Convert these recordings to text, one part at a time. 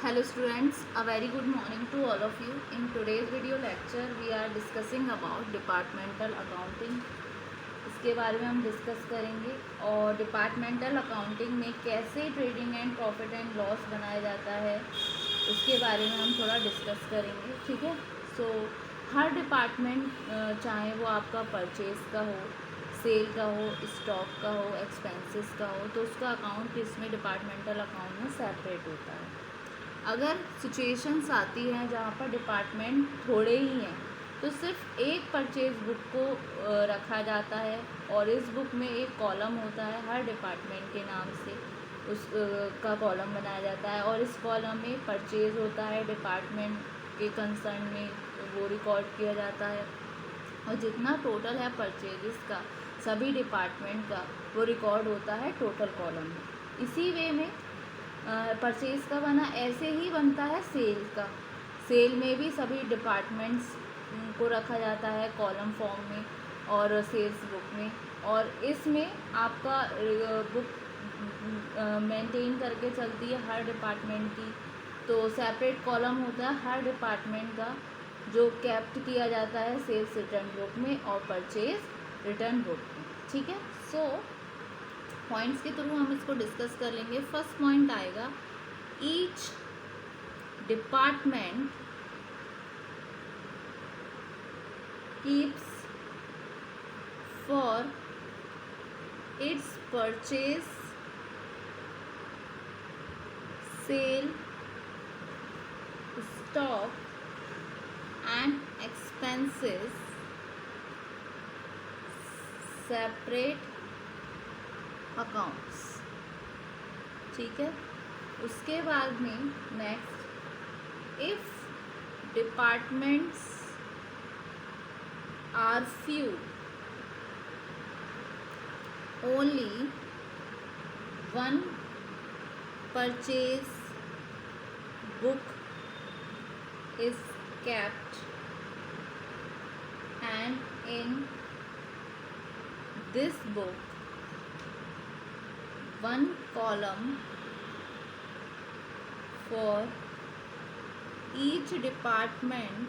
Hello students, a very good morning to all of you. In today's video lecture we are discussing about departmental accounting. इसके बारे में हम discuss करेंगे और departmental accounting में कैसे trading and profit and loss बनाया जाता है उसके बारे में हम थोड़ा डिस्कस करेंगे। ठीक है। सो हर डिपार्टमेंट चाहे वो आपका परचेज का हो, सेल का हो, स्टॉक का हो, एक्सपेंसेस का हो, तो उसका अकाउंट इसमें डिपार्टमेंटल अकाउंट में सेपरेट होता है। अगर सिचुएशंस आती हैं जहाँ पर डिपार्टमेंट थोड़े ही हैं तो सिर्फ एक परचेज बुक को रखा जाता है और इस बुक में एक कॉलम होता है, हर डिपार्टमेंट के नाम से उस का कॉलम बनाया जाता है और इस कॉलम में परचेज होता है डिपार्टमेंट के कंसर्न में, वो रिकॉर्ड किया जाता है और जितना टोटल है परचेजेस का सभी डिपार्टमेंट का वो रिकॉर्ड होता है टोटल कॉलम में। इसी वे में परचेज़ का बना ऐसे ही बनता है सेल का। सेल में भी सभी डिपार्टमेंट्स को रखा जाता है कॉलम फॉर्म में और सेल्स बुक में, और इसमें आपका बुक मेंटेन करके चलती है हर डिपार्टमेंट की। तो सेपरेट कॉलम होता है हर डिपार्टमेंट का जो कैप्ट किया जाता है सेल्स रिटर्न बुक में और परचेज रिटर्न बुक में। ठीक है। सो पॉइंट्स के थ्रू हम इसको डिस्कस कर लेंगे। फर्स्ट पॉइंट आएगा, each department keeps for its purchase, sale, stock and expenses separate accounts. ठीक है। उसके बाद में next, if departments are few, only one purchase book is kept and in this book one column for each department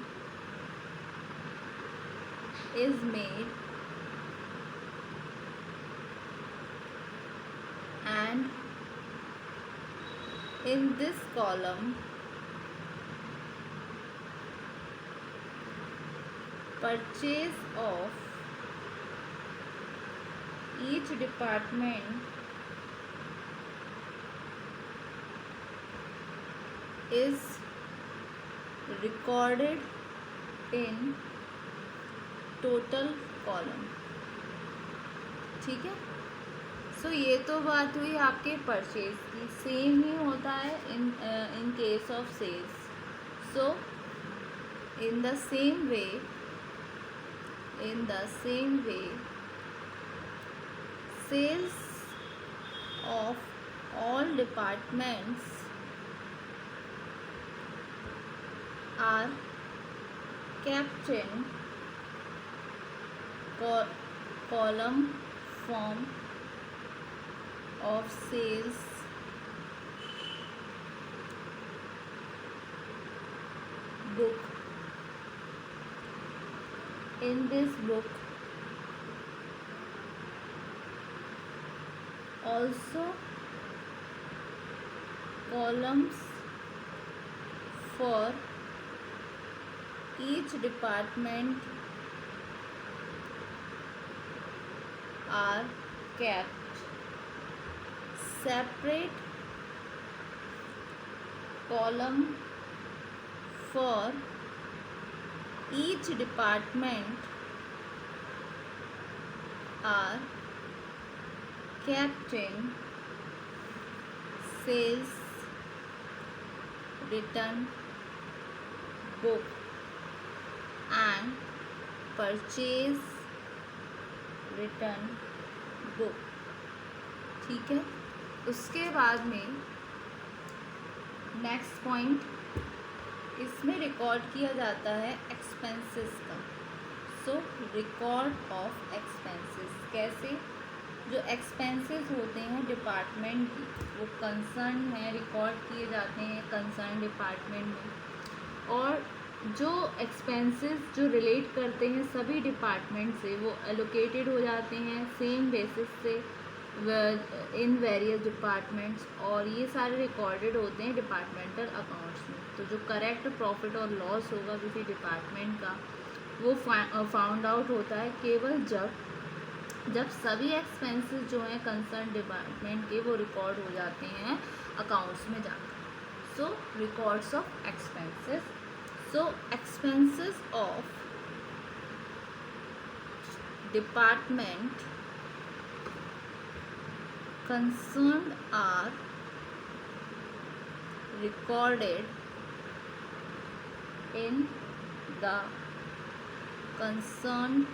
is made and in this column purchase of each department is recorded in total column। ठीक है। सो ये तो बात हुई आपके purchase की। Same ही होता है in case of sales. So in the same way sales of all departments are kept in column form of sales book। In this book also columns for each department are kept, separate column for each department are kept in sales return book and purchase return book। ठीक है। उसके बाद में next point, इसमें record किया जाता है expenses का। सो रिकॉर्ड ऑफ एक्सपेंसेस कैसे, जो एक्सपेंसेस होते हैं डिपार्टमेंट की, वो कंसर्न है, रिकॉर्ड किए जाते हैं कंसर्न डिपार्टमेंट में। और जो एक्सपेंसेस जो रिलेट करते हैं सभी डिपार्टमेंट से, वो एलोकेटेड हो जाते हैं सेम बेसिस से इन वेरियस डिपार्टमेंट्स, और ये सारे रिकॉर्डेड होते हैं डिपार्टमेंटल अकाउंट्स में। तो जो करेक्ट प्रॉफिट और लॉस होगा किसी डिपार्टमेंट का, वो फाउंड आउट होता है केवल जब सभी एक्सपेंसेस जो हैं कंसर्न डिपार्टमेंट के, वो रिकॉर्ड हो जाते हैं अकाउंट्स में जाकर। So records of expenses, so expenses of department concerned are recorded in the concerned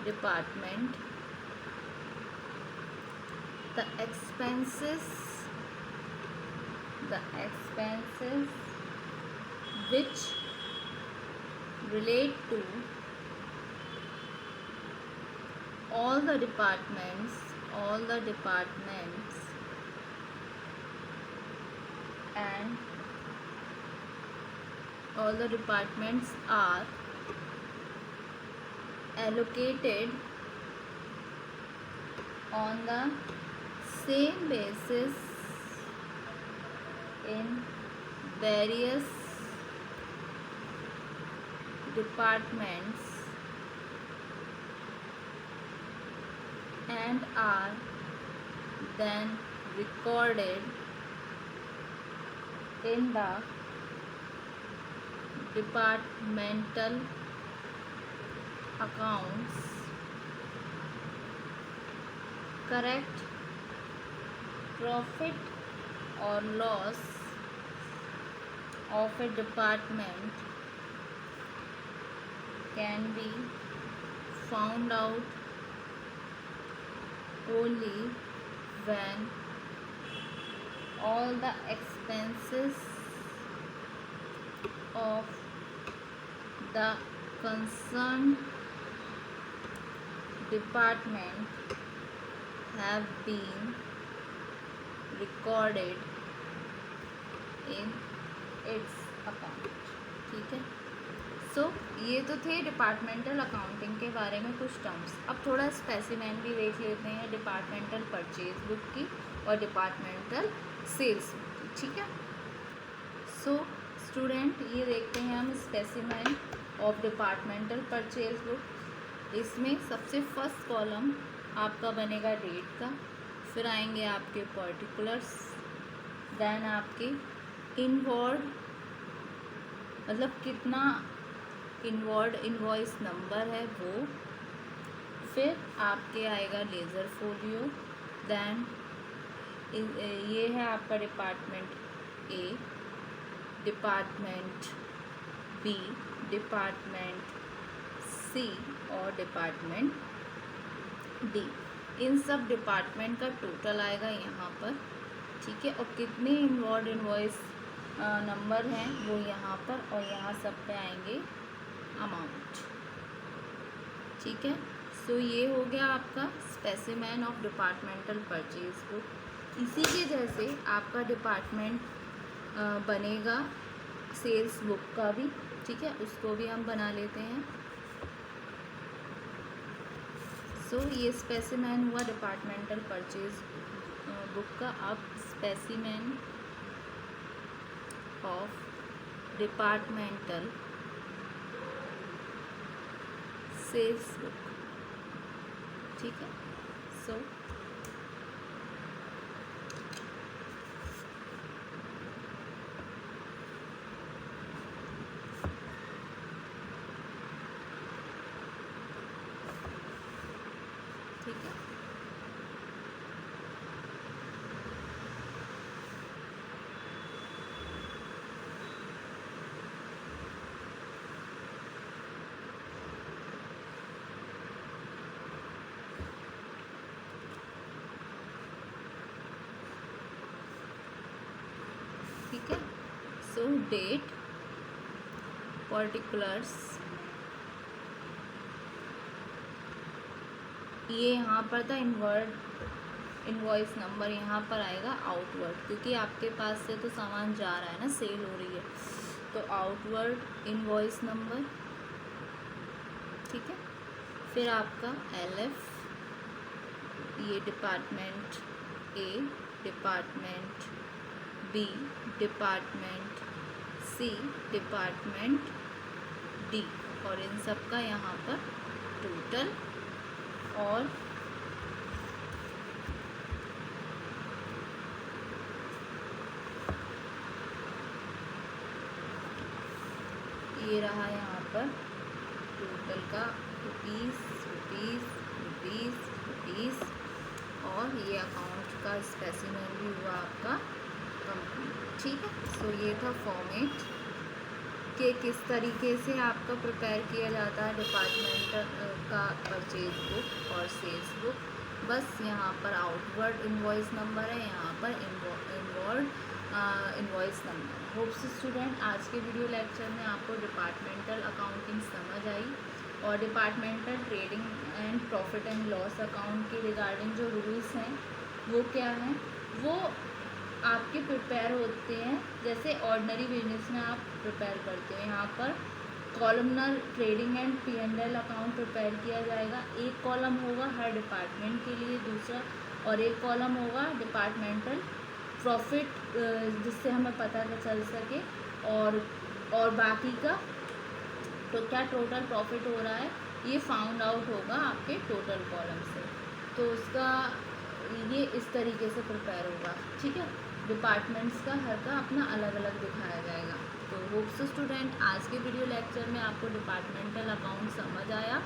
department. The expenses which relate to all the departments and all the departments are allocated on the same basis in various departments and are then recorded in the departmental accounts. Correct profit or loss of a department can be found out only when all the expenses of the concerned department have been recorded in its account. ठीक है। सो ये तो थे departmental accounting के बारे में कुछ terms. अब थोड़ा स्पेसिमेन भी देख लेते हैं डिपार्टमेंटल परचेज बुक की और डिपार्टमेंटल सेल्स बुक की। ठीक है। सो स्टूडेंट, ये देखते हैं हम specimen of departmental purchase book. इसमें सबसे फर्स्ट कॉलम आपका बनेगा डेट का, फिर आएंगे आपके पर्टिकुलर्स, देन आपके इनवॉर्ड, मतलब कितना इनवॉर्ड इनवॉइस नंबर है वो, फिर आपके आएगा लेज़र फोलियो, देन ये है आपका department A, department B, department सी और डिपार्टमेंट डी। इन सब डिपार्टमेंट का टोटल आएगा यहाँ पर। ठीक है। और कितने इनवॉर्ड इनवॉइस नंबर हैं वो यहाँ पर, और यहाँ सब पे आएंगे अमाउंट। ठीक है। सो ये हो गया आपका specimen of departmental purchase book. इसी के जैसे आपका डिपार्टमेंट बनेगा सेल्स बुक का भी। ठीक है, उसको भी हम बना लेते हैं। सो ये स्पेसिमेन हुआ डिपार्टमेंटल परचेज बुक का। अब specimen of departmental sales book. ठीक है। सो ठीक है। ठीक है। सो डेट, पर्टिकुलर्स, ये यहाँ पर था इनवर्ड इनवॉइस नंबर, यहाँ पर आएगा आउटवर्ड, क्योंकि आपके पास से तो सामान जा रहा है ना, सेल हो रही है, तो आउटवर्ड इनवॉइस नंबर, ठीक है। फिर आपका LF, ये department A, department B, department C, department D, और इन सब का यहाँ पर टोटल, और ये रहा यहाँ पर टोटल का रुपीस, और ये अकाउंट का स्पेसिमेन भी हुआ आपका कंप्लीट, ठीक है। सो ये था फॉर्मेट कि किस तरीके से आपका प्रिपेयर किया जाता है डिपार्टमेंटल का परचेज बुक और सेल्स बुक। बस यहाँ पर आउटवर्ड इनवॉइस नंबर है, यहाँ पर inward invoice number. Hopes student आज के वीडियो लेक्चर में आपको डिपार्टमेंटल अकाउंटिंग समझ आई, और departmental trading and profit and loss account के रिगार्डिंग जो रूल्स हैं वो क्या हैं, वो आपके प्रिपेयर होते हैं जैसे ऑर्डिनरी बिजनेस में आप प्रिपेयर करते हो। यहाँ पर columnar trading and P&L account prepare किया जाएगा, एक कॉलम होगा हर डिपार्टमेंट के लिए, दूसरा और एक कॉलम होगा डिपार्टमेंटल प्रॉफिट, जिससे हमें पता चल सके, और बाकी का तो क्या टोटल प्रॉफिट हो रहा है ये फाउंड आउट होगा आपके टोटल कॉलम से। तो उसका ये इस तरीके से प्रिपेयर होगा, ठीक है। डिपार्टमेंट्स का हर का अपना अलग अलग दिखाया जाएगा। तो होप्स स्टूडेंट आज के वीडियो लेक्चर में आपको डिपार्टमेंटल अकाउंट समझ आया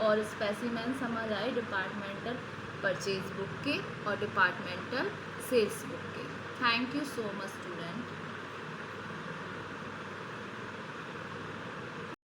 और स्पेसिमेन समझ आए डिपार्टमेंटल परचेज बुक के और डिपार्टमेंटल सेल्स बुक के। Thank you so much student.